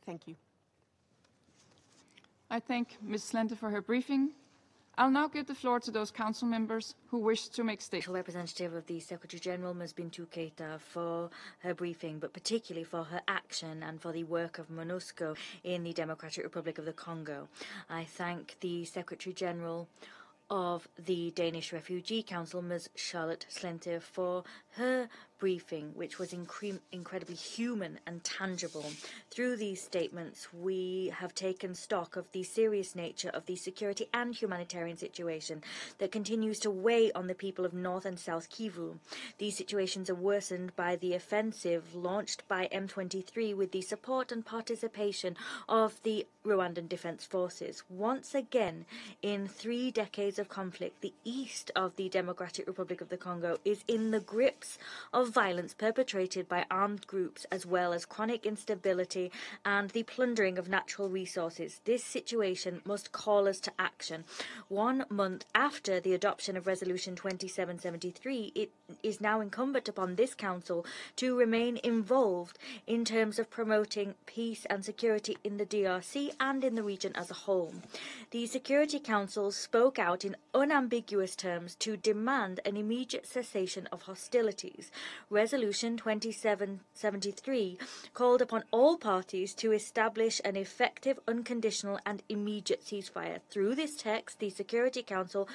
Thank you. I thank Ms. Slenter for her briefing. I'll now give the floor to those council members who wish to make statements. Representative of the Secretary-General, Ms. Bintou Keita, for her briefing, but particularly for her action and for the work of MONUSCO in the Democratic Republic of the Congo. I thank the Secretary-General of the Danish Refugee Council, Ms. Charlotte Slenter, for her briefing, which was incredibly human and tangible. Through these statements, we have taken stock of the serious nature of the security and humanitarian situation that continues to weigh on the people of North and South Kivu. These situations are worsened by the offensive launched by M23 with the support and participation of the Rwandan Defense Forces. Once again, in 3 decades of conflict, the east of the Democratic Republic of the Congo is in the grips of violence perpetrated by armed groups, as well as chronic instability and the plundering of natural resources. This situation must call us to action. 1 month after the adoption of Resolution 2773, it is now incumbent upon this Council to remain involved in terms of promoting peace and security in the DRC and in the region as a whole. The Security Council spoke out in unambiguous terms to demand an immediate cessation of hostilities. Resolution 2773 called upon all parties to establish an effective, unconditional and immediate ceasefire. Through this text, the Security Council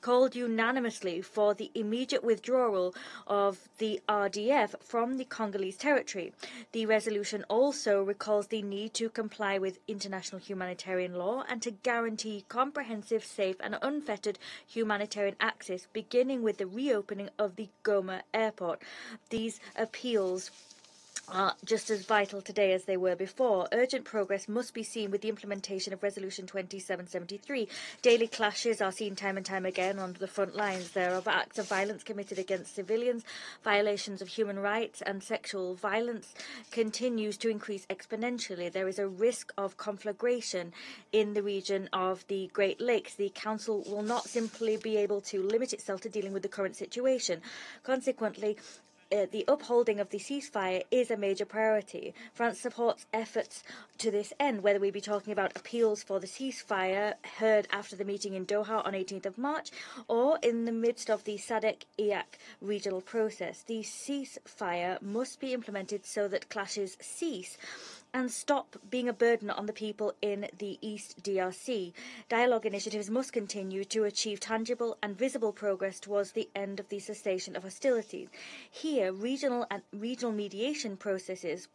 called unanimously for the immediate withdrawal of the RDF from the Congolese territory. The resolution also recalls the need to comply with international humanitarian law and to guarantee comprehensive, safe and unfettered humanitarian access, beginning with the reopening of the Goma airport. These appeals are just as vital today as they were before. Urgent progress must be seen with the implementation of Resolution 2773. Daily clashes are seen time and time again on the front lines. There are acts of violence committed against civilians, violations of human rights, and sexual violence continues to increase exponentially. There is a risk of conflagration in the region of the Great Lakes. The Council will not simply be able to limit itself to dealing with the current situation. Consequently, the upholding of the ceasefire is a major priority. France supports efforts to this end, whether we be talking about appeals for the ceasefire heard after the meeting in Doha on 18th of March or in the midst of the SADC-EAC regional process. The ceasefire must be implemented so that clashes cease and stop being a burden on the people in the East DRC. Dialogue initiatives must continue to achieve tangible and visible progress towards the end of the cessation of hostilities. Here, regional mediation processes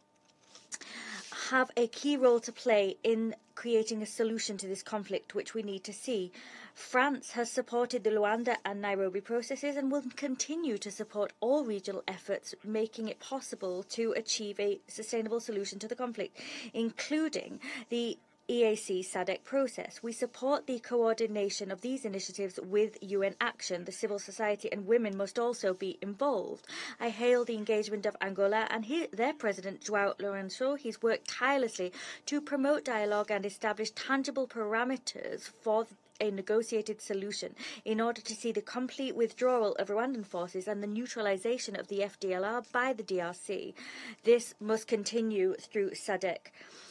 have a key role to play in creating a solution to this conflict, which we need to see. France has supported the Luanda and Nairobi processes and will continue to support all regional efforts, making it possible to achieve a sustainable solution to the conflict, including the EAC SADC process. We support the coordination of these initiatives with UN action. The civil society and women must also be involved. I hail the engagement of Angola and their president, João Lourenço. He's worked tirelessly to promote dialogue and establish tangible parameters for a negotiated solution in order to see the complete withdrawal of Rwandan forces and the neutralization of the FDLR by the DRC. This must continue through SADC.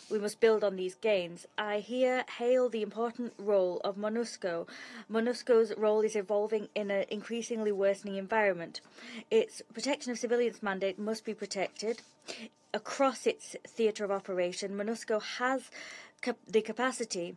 We must build on these gains. I here hail the important role of MONUSCO. MONUSCO's role is evolving in an increasingly worsening environment. Its protection of civilians mandate must be protected. Across its theatre of operation, MONUSCO has the capacity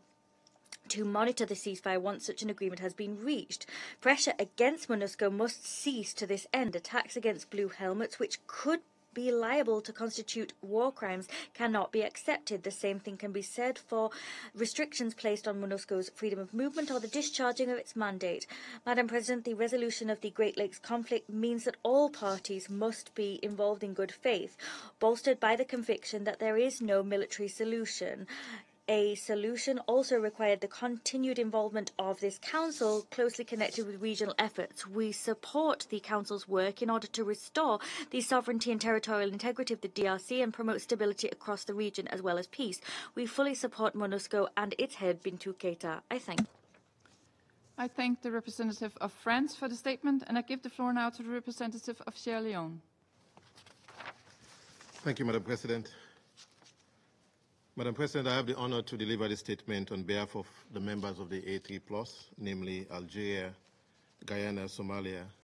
to monitor the ceasefire once such an agreement has been reached. Pressure against MONUSCO must cease to this end. Attacks against blue helmets, which could be liable to constitute war crimes, cannot be accepted. The same thing can be said for restrictions placed on MONUSCO's freedom of movement or the discharging of its mandate. Madam President, the resolution of the Great Lakes conflict means that all parties must be involved in good faith, bolstered by the conviction that there is no military solution. A solution also required the continued involvement of this Council, closely connected with regional efforts. We support the Council's work in order to restore the sovereignty and territorial integrity of the DRC and promote stability across the region as well as peace. We fully support MONUSCO and its head, Bintou Keita. I thank the representative of France for the statement, and I give the floor now to the representative of Sierra Leone. Thank you, Madam President. Madam President, I have the honor to deliver this statement on behalf of the members of the A3+, namely Algeria, Guyana, Somalia,